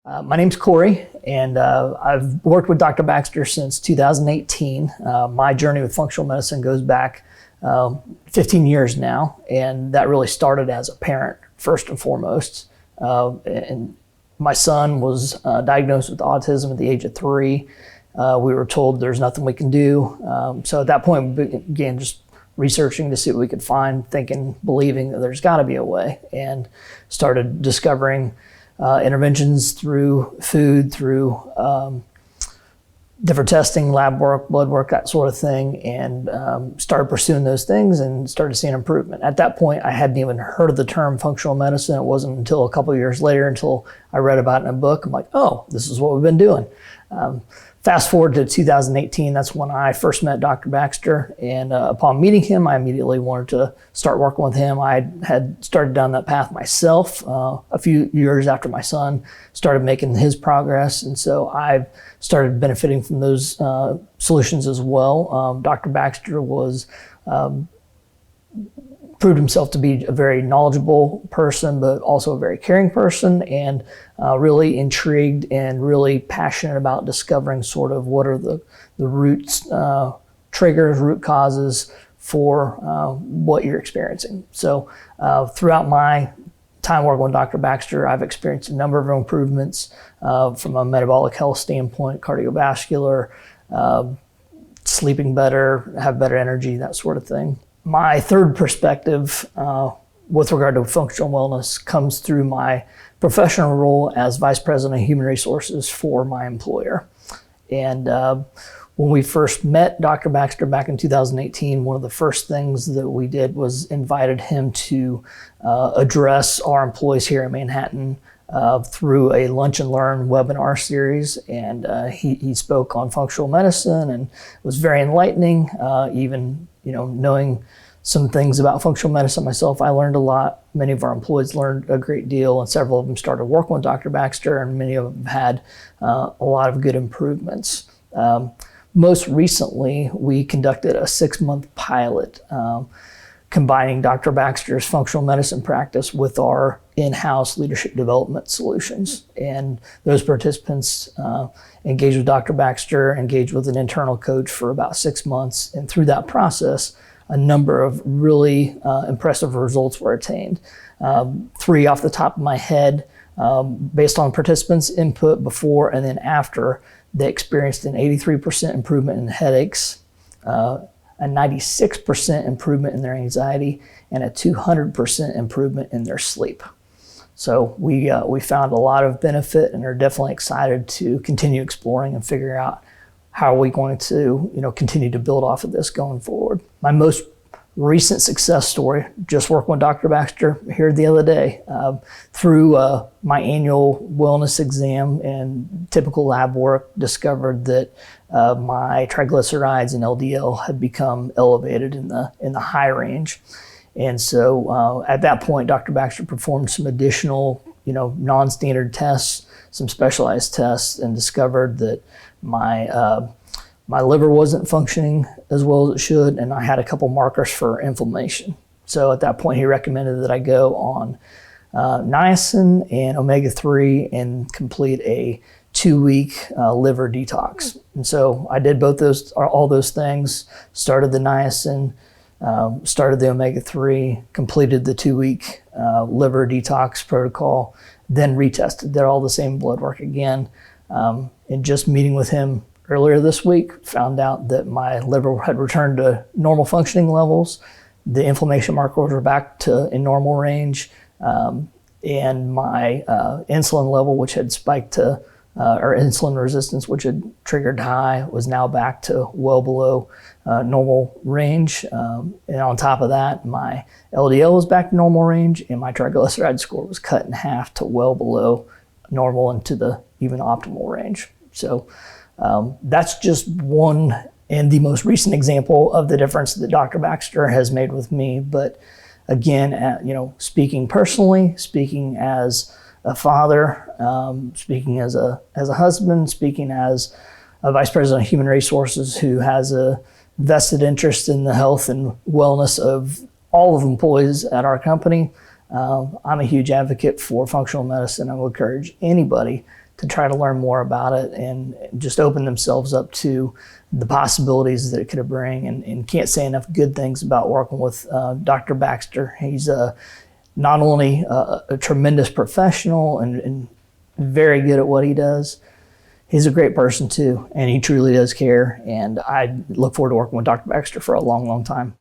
My name's Corey, and I've worked with Dr. Baxter since 2018. My journey with functional medicine goes back 15 years now, and that really started as a parent, first and foremost. And my son was diagnosed with autism at the age of 3. We were told there's nothing we can do. So at that point, we began just researching to see what we could find, thinking, believing that there's got to be a way, and started discovering interventions through food, through different testing, lab work, blood work, that sort of thing, and started pursuing those things and started seeing improvement. At that point, I hadn't even heard of the term functional medicine. It wasn't until a couple of years later until I read about it in a book. I'm like, oh, this is what we've been doing. Fast forward to 2018, that's when I first met Dr. Baxter, and upon meeting him, I immediately wanted to start working with him. I had started down that path myself a few years after my son started making his progress, and so I started benefiting from those solutions as well. Dr. Baxter proved himself to be a very knowledgeable person, but also a very caring person, and really intrigued and really passionate about discovering sort of what are the roots, triggers, root causes for what you're experiencing. So throughout my time working with Dr. Baxter, I've experienced a number of improvements from a metabolic health standpoint, cardiovascular, sleeping better, have better energy, that sort of thing. My third perspective with regard to functional wellness comes through my professional role as Vice President of Human Resources for my employer. And when we first met Dr. Baxter back in 2018, one of the first things that we did was invited him to address our employees here in Manhattan through a Lunch and Learn webinar series. And he spoke on functional medicine, and it was very enlightening. Even knowing some things about functional medicine myself, I learned a lot. Many of our employees learned a great deal, and several of them started working with Dr. Baxter, and many of them had a lot of good improvements. Most recently, we conducted a 6-month pilot combining Dr. Baxter's functional medicine practice with our in-house leadership development solutions. And those participants engaged with Dr. Baxter, engaged with an internal coach for about 6 months. And through that process, a number of really impressive results were attained. 3 off the top of my head, based on participants' input before and then after, they experienced an 83% improvement in headaches, a 96% improvement in their anxiety, and a 200% improvement in their sleep. So we found a lot of benefit, and are definitely excited to continue exploring and figuring out how are we going to continue to build off of this going forward. My most recent success story, just working with Dr. Baxter here the other day, through my annual wellness exam and typical lab work, discovered that my triglycerides and LDL had become elevated in the high range. And so at that point, Dr. Baxter performed some additional non-standard tests, some specialized tests, and discovered that my liver wasn't functioning as well as it should, and I had a couple markers for inflammation. So at that point, he recommended that I go on niacin and omega-3 and complete a 2-week liver detox. And so I did all those things, started the niacin, started the omega-3, completed the 2-week liver detox protocol, then retested, did all the same blood work again. And just meeting with him earlier this week, found out that my liver had returned to normal functioning levels. The inflammation markers were back to in normal range, and my insulin level, which had spiked to, or insulin resistance, which had triggered high, was now back to well below normal range. And on top of that, my LDL was back to normal range, and my triglyceride score was cut in half to well below normal and to the even optimal range. So that's just one and the most recent example of the difference that Dr. Baxter has made with me. But again, speaking personally, speaking as a father, speaking as a husband, speaking as a vice president of human resources who has a vested interest in the health and wellness of all of the employees at our company, I'm a huge advocate for functional medicine. I would encourage anybody to try to learn more about it and just open themselves up to the possibilities that it could bring. And can't say enough good things about working with Dr. Baxter. He's not only a tremendous professional and very good at what he does, he's a great person too, and he truly does care. And I look forward to working with Dr. Baxter for a long, long time.